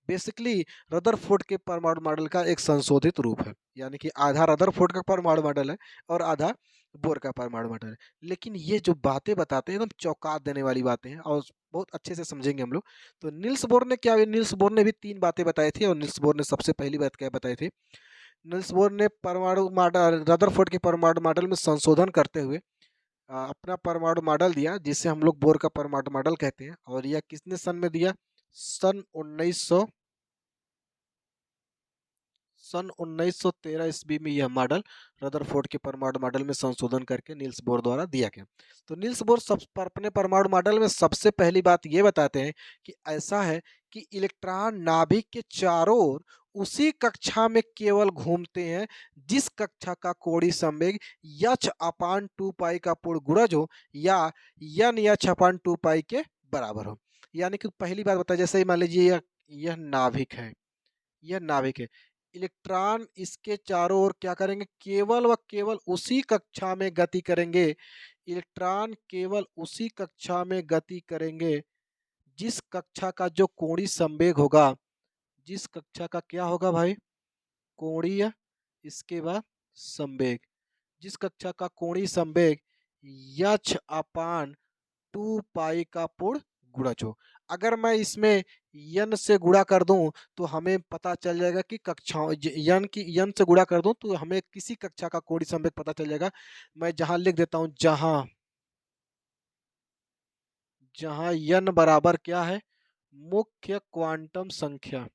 बेसिकली रदरफोर्ड के परमाणु मॉडल का एक संशोधित रूप है, यानी कि आधा रदरफोर्ड का परमाणु मॉडल है और आधा बोर का परमाणु मॉडल है। लेकिन ये जो बातें बताते हैं एकदम चौंका देने वाली बातें हैं और बहुत अच्छे से समझेंगे हम लोग। तो निल्स बोर ने क्या, निल्स बोर ने भी तीन बातें बताई थी, और निल्स बोर ने सबसे पहली बात क्या बताई थी, निल्स बोर ने परमाणु मॉडल, रदरफोर्ड के परमाणु मॉडल में संशोधन करते हुए अपना परमाणु मॉडल दिया जिसे हम लोग बोर का परमाणु मॉडल कहते हैं। और यह किसने सन में दिया, सन 1900 सन 1913 ईस्वी में यह मॉडल रदरफोर्ड के परमाणु मॉडल में संशोधन करके नील्स बोर द्वारा दिया गया। तो नील्स बोर अपने परमाणु मॉडल में सबसे पहली बात ये बताते हैं कि ऐसा है कि इलेक्ट्रॉन नाभिक के चारों ओर उसी कक्षा में केवल घूमते हैं जिस कक्षा का कोणीय संवेग यच अपान 2 पाई का पूर्ण गुणज हो या यन यच अपान 2 पाई के बराबर हो। यानी कि पहली बात बताया, जैसे ही मान लीजिए यह नाभिक है, यह नाभिक है, इलेक्ट्रॉन इसके चारों ओर क्या करेंगे, केवल व केवल उसी कक्षा में गति करेंगे। इलेक्ट्रॉन केवल उसी कक्षा में गति करेंगे जिस कक्षा का जो कोणीय संवेग होगा, जिस कक्षा का क्या होगा भाई, कोणीय, इसके बाद संवेग, जिस कक्षा का कोणीय संवेग यच अपान 2 पाई का पूर्ण गुणज हो। अगर मैं इसमें यन से गुणा कर दूं तो हमें पता चल जाएगा कि कक्षाओं यन से गुणा कर दूं तो हमें किसी कक्षा का कोणीय संवेग पता चल जाएगा। मैं जहां लिख देता हूं, जहां जहां यन बराबर क्या है, मुख्य क्वांटम संख्या,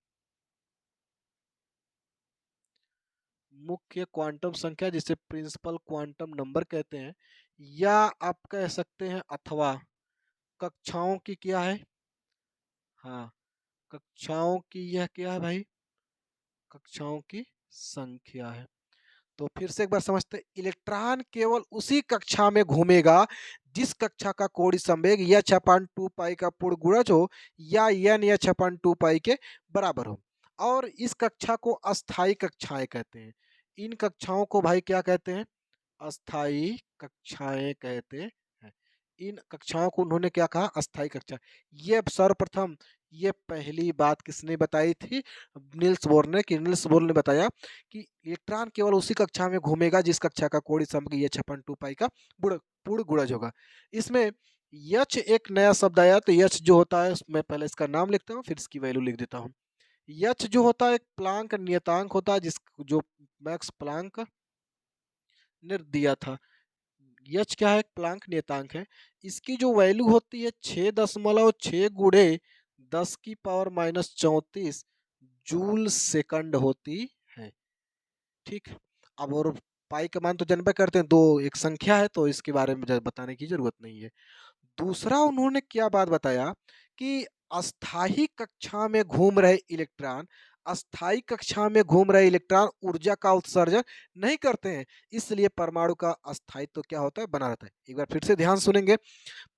मुख्य क्वांटम संख्या जिसे प्रिंसिपल क्वांटम नंबर कहते हैं, या आप कह सकते हैं अथवा कक्षाओं की क्या है, हाँ, कक्षाओं की यह क्या है भाई, कक्षाओं की संख्या है। तो फिर से एक बार समझते हैं, इलेक्ट्रॉन केवल उसी कक्षा में घूमेगा जिस कक्षा का कोणीय संवेग यच अपान 2 पाई का पूर्ण गुणज हो या यन यच अपान 2 पाई के बराबर हो। और इस कक्षा को अस्थाई कक्षाएं कहते हैं। इन कक्षाओं को भाई क्या कहते हैं, अस्थाई कक्षाएं कहते हैं। इन कक्षाओं को उन्होंने क्या कहा, अस्थाई कक्षा। ये सर्वप्रथम, ये पहली बात किसने बताई थी, नील्स बोर ने, कि नील्स बोर ने बताया कि इलेक्ट्रॉन केवल उसी कक्षा में घूमेगा जिस कक्षा का कोणीय संवेग ये 6.2 पाई का पूर्ण गुणज होगा। इसमें यच एक नया शब्द आया, तो यच जो होता है मैं पहले इसका नाम लिखता हूँ फिर इसकी वैल्यू लिख देता हूँ। एच जो होता है एक प्लांक नियतांक होता है, जिस जो मैक्स प्लांक ने दिया था। एच क्या है? एक प्लांक नियतांक है। इसकी जो वैल्यू होती है 6.6 गुणे 10⁻⁻34 जूल सेकंड होती है। ठीक। अब और पाई का मान तो जानबे करते हैं, दो एक संख्या है तो इसके बारे में बताने की जरूरत नहीं है। दूसरा उन्होंने क्या बात बताया कि अस्थाई कक्षा में घूम रहे इलेक्ट्रॉन, अस्थाई कक्षा में घूम रहे इलेक्ट्रॉन ऊर्जा का उत्सर्जन नहीं करते हैं, इसलिए परमाणु का अस्थायित्व क्या होता है? बना रहता है। एक बार फिर से ध्यान सुनेंगे।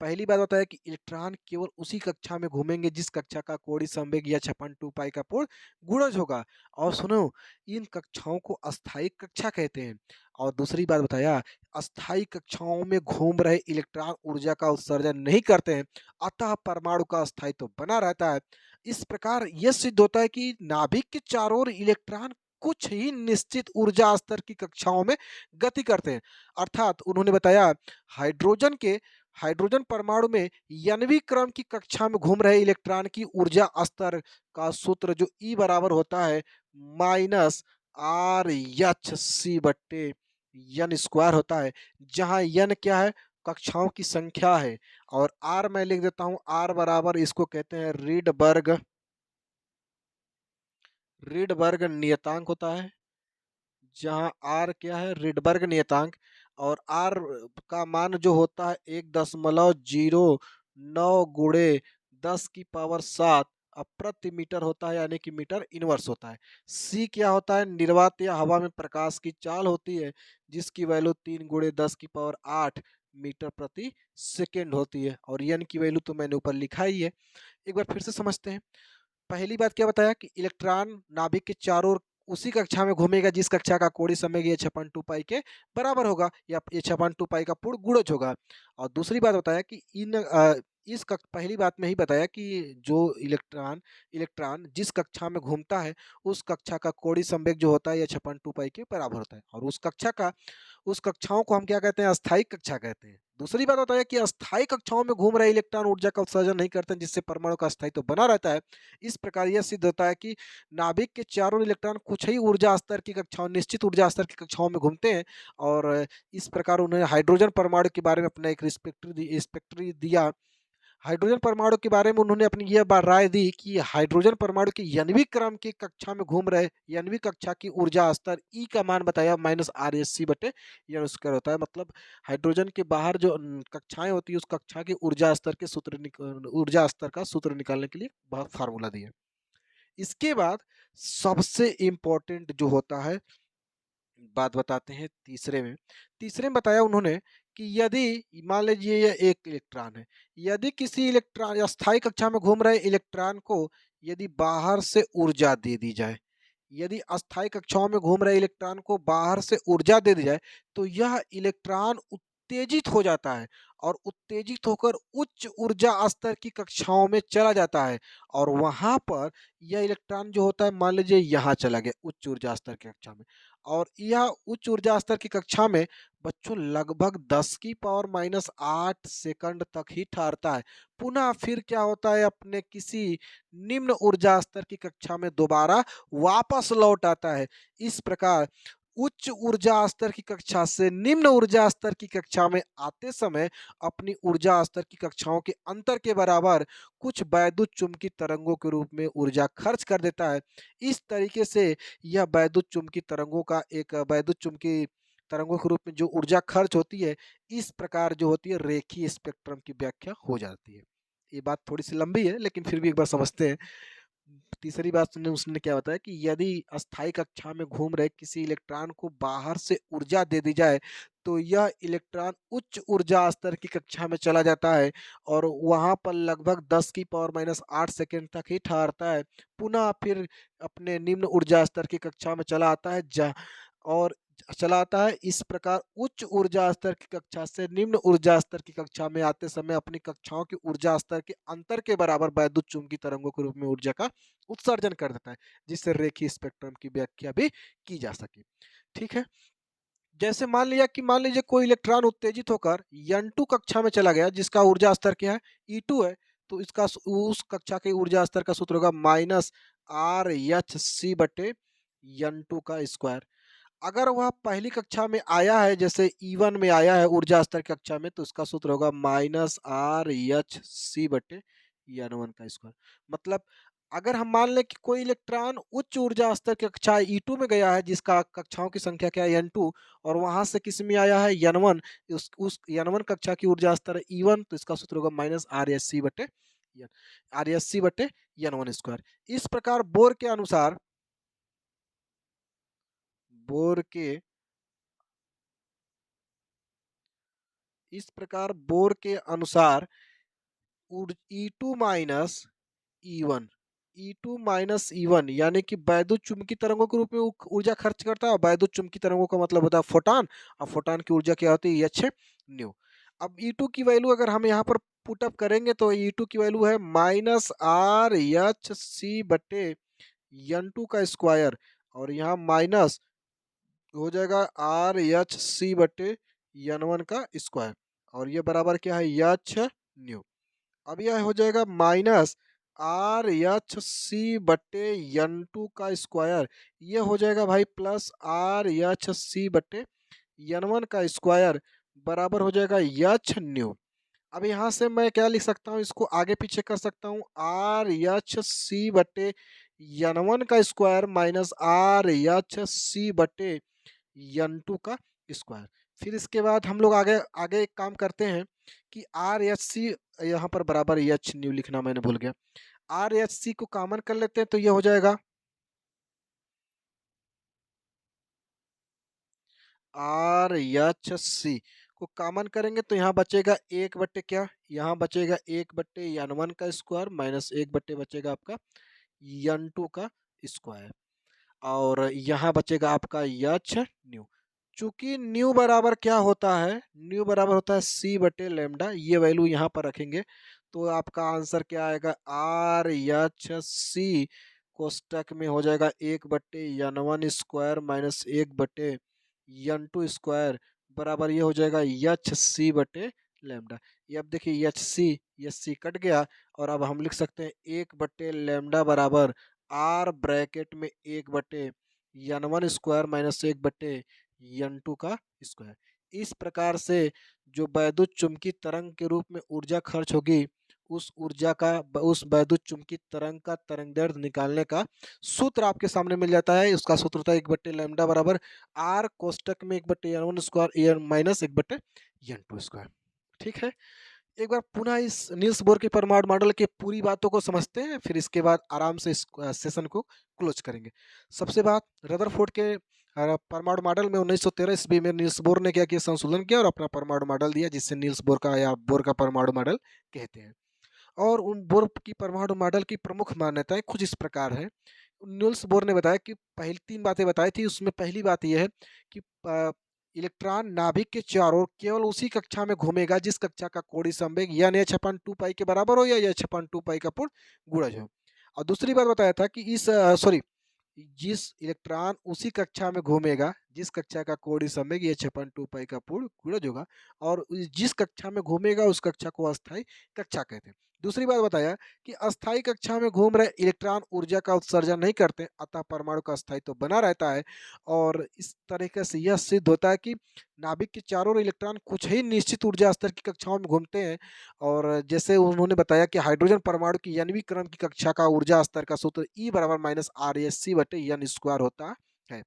पहली बात बताया कि इलेक्ट्रॉन केवल उसी कक्षा में घूमेंगे जिस कक्षा का कोणीय संवेग या छपन 2 पाई का पूर्ण गुणज होगा। और सुनो, इन कक्षाओं को अस्थायी कक्षा कहते हैं। और दूसरी बात बताया, अस्थायी कक्षाओं में घूम रहे इलेक्ट्रॉन ऊर्जा का उत्सर्जन नहीं करते हैं, अतः परमाणु का अस्थायित्व बना रहता है। इस प्रकार यह सिद्ध होता है कि नाभिक के चारों ओर इलेक्ट्रॉन कुछ ही निश्चित ऊर्जा स्तर की कक्षाओं में गति करते हैं। अर्थात उन्होंने बताया, हाइड्रोजन के हाइड्रोजन परमाणु में nवीं क्रम की कक्षा में घूम रहे इलेक्ट्रॉन की ऊर्जा स्तर का सूत्र जो E बराबर होता है माइनस आर एच सी बट्टे एन स्क्वायर होता है, जहां एन क्या है? कक्षाओं की संख्या है। और आर मैं लिख देता हूं, आर बराबर इसको कहते हैं रीडबर्ग नियतांक होता है, जहां आर क्या है? रिडबर्ग नियतांक। और आर का मान जो होता है 1.09 गुणे 10⁻7 प्रति मीटर होता है, यानी कि मीटर इनवर्स होता है। सी क्या होता है? निर्वात या हवा में प्रकाश की चाल होती है, जिसकी वैल्यू 3 गुणे 10⁸ मीटर प्रति सेकेंड होती है। और एन की वैल्यू तो मैंने ऊपर लिखा ही है। एक बार फिर से समझते हैं। पहली बात क्या बताया कि इलेक्ट्रॉन नाभिक के चारों ओर उसी कक्षा में घूमेगा जिस कक्षा का कोणीय संवेग ये 56 पाई के बराबर होगा, या ये 56 पाई का पूर्ण गुणज होगा। और दूसरी बात बताया कि पहली बात में ही बताया कि जो इलेक्ट्रॉन इलेक्ट्रॉन जिस कक्षा में घूमता है उस कक्षा का कोणीय संवेग जो होता है ये 56 पाई के बराबर होता है। और उस कक्षाओं को हम क्या कहते हैं? अस्थायी कक्षा कहते हैं। दूसरी बात बताया कि अस्थायी कक्षाओं में घूम रहे इलेक्ट्रॉन ऊर्जा का उत्सर्जन नहीं करते हैं, जिससे परमाणु का अस्थायित्व बना रहता है। इस प्रकार यह सिद्ध होता है कि नाभिक के चारों इलेक्ट्रॉन कुछ ही ऊर्जा स्तर की कक्षाओं निश्चित ऊर्जा स्तर की कक्षाओं में घूमते हैं। और इस प्रकार उन्होंने हाइड्रोजन परमाणु के बारे में अपना एक रिस्पेक्टरी दिया। हाइड्रोजन परमाणु के बारे में उन्होंने अपनी यह राय दी कि हाइड्रोजन परमाणु की nवीं क्रम की कक्षा में घूम रहे nवीं कक्षा की ऊर्जा स्तर ई का मान बताया माइनस आर एस सी बटे एन स्क्वायर होता है। मतलब हाइड्रोजन के बाहर जो कक्षाएं होती है उस कक्षा के ऊर्जा स्तर के ऊर्जा स्तर का सूत्र निकालने के लिए बहुत फार्मूला दिया। इसके बाद सबसे इम्पोर्टेंट जो होता है बात बताते हैं तीसरे में बताया उन्होंने कि यदि मान लीजिए यह एक इलेक्ट्रॉन है, यदि किसी इलेक्ट्रॉन अस्थायी कक्षा में घूम रहे इलेक्ट्रॉन को यदि बाहर से ऊर्जा दे दी जाए, यदि अस्थायी कक्षाओं में घूम रहे इलेक्ट्रॉन को बाहर से ऊर्जा दे दी जाए तो यह इलेक्ट्रॉन उत्तेजित हो जाता है और उत्तेजित होकर उच्च ऊर्जा स्तर की कक्षाओं में चला जाता है। और वहां पर यह इलेक्ट्रॉन जो होता है मान लीजिए यहाँ चला गया उच्च ऊर्जा स्तर की कक्षा में, और यह उच्च ऊर्जा स्तर की कक्षा में बच्चों लगभग 10⁻⁸ सेकंड तक ही ठहरता है। पुनः फिर क्या होता है? अपने किसी निम्न ऊर्जा स्तर की कक्षा में दोबारा वापस लौट आता है। इस प्रकार उच्च ऊर्जा स्तर की कक्षा से निम्न ऊर्जा स्तर की कक्षा में आते समय अपनी ऊर्जा स्तर की कक्षाओं के अंतर के बराबर कुछ वैद्युत चुंबकीय तरंगों के रूप में ऊर्जा खर्च कर देता है। इस तरीके से यह वैद्युत चुंबकीय तरंगों का एक वैद्युत चुंबकीय तरंगों के रूप में जो ऊर्जा खर्च होती है, इस प्रकार जो होती है रेखीय स्पेक्ट्रम की व्याख्या हो जाती है। ये बात थोड़ी सी लंबी है लेकिन फिर भी एक बार समझते हैं। तीसरी बात उसने क्या बताया कि यदि अस्थायी कक्षा में घूम रहे किसी इलेक्ट्रॉन को बाहर से ऊर्जा दे दी जाए तो यह इलेक्ट्रॉन उच्च ऊर्जा स्तर की कक्षा में चला जाता है और वहां पर लगभग 10⁻⁸ सेकेंड तक ही ठहरता है। पुनः फिर अपने निम्न ऊर्जा स्तर की कक्षा में चला आता है और चलाता है। इस प्रकार उच्च ऊर्जा स्तर की कक्षा से निम्न ऊर्जा स्तर की कक्षा में आते समय अपनी कक्षाओं की ऊर्जा स्तर के अंतर के बराबर वैद्युत चुंबकीय तरंगों के रूप में ऊर्जा का उत्सर्जन कर देता है, जिससे रेखीय स्पेक्ट्रम की व्याख्या भी की जा सके। ठीक है। जैसे मान लीजिए कोई इलेक्ट्रॉन उत्तेजित होकर N2 कक्षा में चला गया जिसका ऊर्जा स्तर क्या है? E2 है। तो इसका उस कक्षा के ऊर्जा स्तर का सूत्र होगा माइनस आर एच सी बटे एन टू का स्क्वायर। अगर वह पहली कक्षा में आया है, जैसे E1 में आया है ऊर्जा स्तर की कक्षा में, तो इसका सूत्र होगा माइनस आर एच सी बटे एन वन का स्क्वायर। मतलब अगर हम मान लें कि कोई इलेक्ट्रॉन उच्च ऊर्जा स्तर की कक्षा E2 में गया है, जिसका कक्षाओं की संख्या क्या है N2, और वहां से किस में आया है N1, उस N1 कक्षा की ऊर्जा स्तर है E1, तो इसका सूत्र होगा माइनस आर एस सी बटे एन वन स्क्वायर। इस प्रकार बोर के बोर के अनुसार E2 minus E1, E2 minus E1 यानी कि वैद्युत चुंबकीय तरंगों के रूप में ऊर्जा खर्च करता है। वैद्युत चुंबकीय तरंगों का मतलब होता है फोटॉन, और फोटॉन की ऊर्जा क्या होती है, एच न्यू। अब E2 की वैल्यू अगर हम यहाँ पर पुटअप करेंगे तो E2 की वैल्यू है माइनस आर एच सी बटे एन टू का स्क्वायर, और यहाँ माइनस हो जाएगा आर एच सी बटे एन वन का स्क्वायर, और ये बराबर क्या है, एच न्यू। अब यह हो जाएगा माइनस आर एच सी बटे एन टू का स्क्वायर, ये हो जाएगा भाई प्लस आर एच सी बटे एन वन का स्क्वायर, बराबर हो जाएगा एच न्यू। अब यहाँ से मैं क्या लिख सकता हूँ, इसको आगे पीछे कर सकता हूँ, आर एच सी बटे एन वन का square minus R H C बटे एन टू का स्क्वायर। फिर इसके बाद हम लोग आगे आगे एक काम करते हैं कि आर एच सी, यहाँ पर बराबर एच न्यू लिखना मैंने भूल गया, आर एच सी को कॉमन कर लेते हैं तो ये हो जाएगा आर एच सी को कॉमन करेंगे तो यहाँ बचेगा एक बट्टे क्या, यहाँ बचेगा एक बट्टे एन वन का स्क्वायर माइनस एक बट्टे बचेगा आपका एन टू का स्क्वायर, और यहाँ बचेगा आपका एच न्यू। चूंकि न्यू बराबर क्या होता है, न्यू बराबर होता है सी बटे लेमडा, ये वैल्यू यहाँ पर रखेंगे तो आपका आंसर क्या आएगा, आर एच सी कोष्टक में हो जाएगा एक बट्टे एन वन स्क्वायर माइनस एक बट्टे एन टू स्क्वायर, बराबर ये हो जाएगा एच सी बटे लेमडा। ये अब देखिए एच सी कट गया, और अब हम लिख सकते हैं एक बट्टे लेमडा बराबर आर ब्रैकेट में एक बटे एन वन स्क्वायर माइनस एक बटे एन टू का स्क्वायर। इस प्रकार से जो वैद्युत चुंबकीय तरंग के रूप में ऊर्जा खर्च होगी, उस वैद्युत चुंबकीय तरंग का तरंग दैर्ध्य निकालने का सूत्र आपके सामने मिल जाता है। उसका सूत्र होता है एक बट्टे लैम्डा बराबर आर कोष्टक में एक बट्टे N one square N minus एक बट्टे एन टू स्क्वायर। ठीक है, एक बार पुनः इस नील्स बोर के परमाणु मॉडल के पूरी बातों को समझते हैं, फिर इसके बाद आराम से इस सेशन को क्लोज करेंगे। सबसे बात, रदरफोर्ड के परमाणु मॉडल में 1913 ईस्वी में नील्स बोर ने क्या किया, संशोधन किया और अपना परमाणु मॉडल दिया, जिससे नील्स बोर का या बोर का परमाणु मॉडल कहते हैं। और उन बोर की परमाणु मॉडल की प्रमुख मान्यताएं कुछ इस प्रकार है। नील्स बोर ने बताया कि पहली तीन बातें बताई थी, उसमें पहली बात यह है कि इलेक्ट्रॉन नाभिक के चारों ओर केवल उसी कक्षा में घूमेगा जिस कक्षा का कोणीय संवेग या एच अपन टू पाई के बराबर हो या एच अपन टू पाई का पूर्ण गुणज हो। और दूसरी बात बताया था कि जिस इलेक्ट्रॉन उसी कक्षा में घूमेगा जिस कक्षा का कोणीय संवेग एच अपन टू पाई का पूर्ण गुणज होगा, और जिस कक्षा में घूमेगा उस कक्षा को अस्थायी कक्षा कहते हैं। दूसरी बात बताया कि अस्थायी कक्षा में घूम रहे इलेक्ट्रॉन ऊर्जा का उत्सर्जन नहीं करते, अतः परमाणु का स्थायित्व तो बना रहता है। और इस तरीके से यह सिद्ध होता है कि नाभिक के चारों ओर इलेक्ट्रॉन कुछ ही निश्चित ऊर्जा स्तर की कक्षाओं में घूमते हैं। और जैसे उन्होंने बताया कि हाइड्रोजन परमाणु की nवीं क्रम की कक्षा का ऊर्जा स्तर का सूत्र E बराबर माइनस आर एस सी बटे एन स्क्वायर होता है।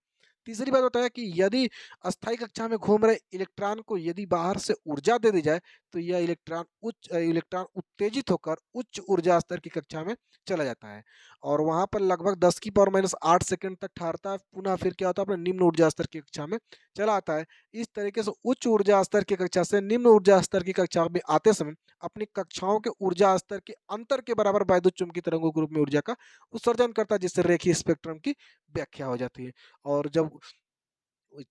तीसरी बात बताया कि यदि अस्थायी कक्षा में घूम रहे इलेक्ट्रॉन को यदि बाहर से ऊर्जा दे दी जाए तो यह इलेक्ट्रॉन उत्तेजित होकर उच्च ऊर्जा स्तर की कक्षा में चला जाता है, और वहां पर लगभग 10 की पावर माइनस 8 सेकंड तक ठहरता है, पुनः फिर क्या होता है, अपने निम्न ऊर्जा स्तर की कक्षा में चला आता है। इस तरीके से उच्च ऊर्जा स्तर की कक्षा से निम्न ऊर्जा स्तर की कक्षा में आते समय अपनी कक्षाओं के ऊर्जा स्तर के अंतर के बराबर वैद्युत चुंबकीय तरंगों के रूप में ऊर्जा का उत्सर्जन करता है, जिससे रेखीय स्पेक्ट्रम की व्याख्या हो जाती है। और जब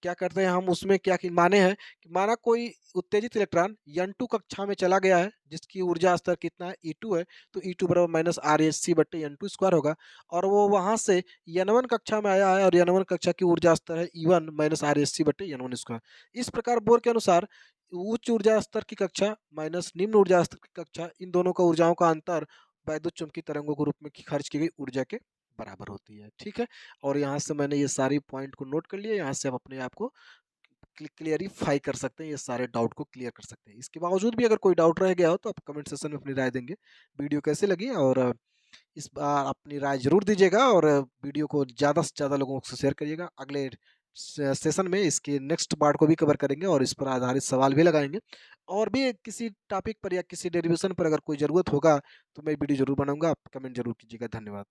क्या करते हैं हम उसमें क्या कि माने हैं कि माना कोई उत्तेजित इलेक्ट्रॉन N2 कक्षा में चला गया है जिसकी ऊर्जा स्तर कितना है, E2 है, तो E2 बराबर माइनस आर एच सी बट्टे एन टू स्क्वायर होगा। और वो वहां से N1 कक्षा में आया है और N1 कक्षा की ऊर्जा स्तर है E1 माइनस आर एच सी बट्टे एन वन स्क्वायर। इस प्रकार बोर के अनुसार उच्च ऊर्जा स्तर की कक्षा माइनस निम्न ऊर्जा स्तर की कक्षा, इन दोनों का ऊर्जाओं का अंतर वैद्युत चुंबकीय तरंगों के रूप में खर्च की गई ऊर्जा के बराबर होती है, ठीक है? और यहाँ से मैंने ये सारी पॉइंट को नोट कर लिया, यहाँ से आप अपने आप को क्लियरिफाई कर सकते हैं, ये सारे डाउट को क्लियर कर सकते हैं। इसके बावजूद भी अगर कोई डाउट रह गया हो तो आप कमेंट सेक्शन में अपनी राय देंगे। वीडियो कैसी लगी और इस बार अपनी राय ज़रूर दीजिएगा और वीडियो को ज़्यादा से ज़्यादा लोगों से शेयर करिएगा। अगले सेशन में इसके नेक्स्ट पार्ट को भी कवर करेंगे और इस पर आधारित सवाल भी लगाएँगे। और भी किसी टॉपिक पर या किसी डेरिवेशन पर अगर कोई ज़रूरत होगा तो मैं वीडियो ज़रूर बनाऊँगा। आप कमेंट ज़रूर कीजिएगा। धन्यवाद।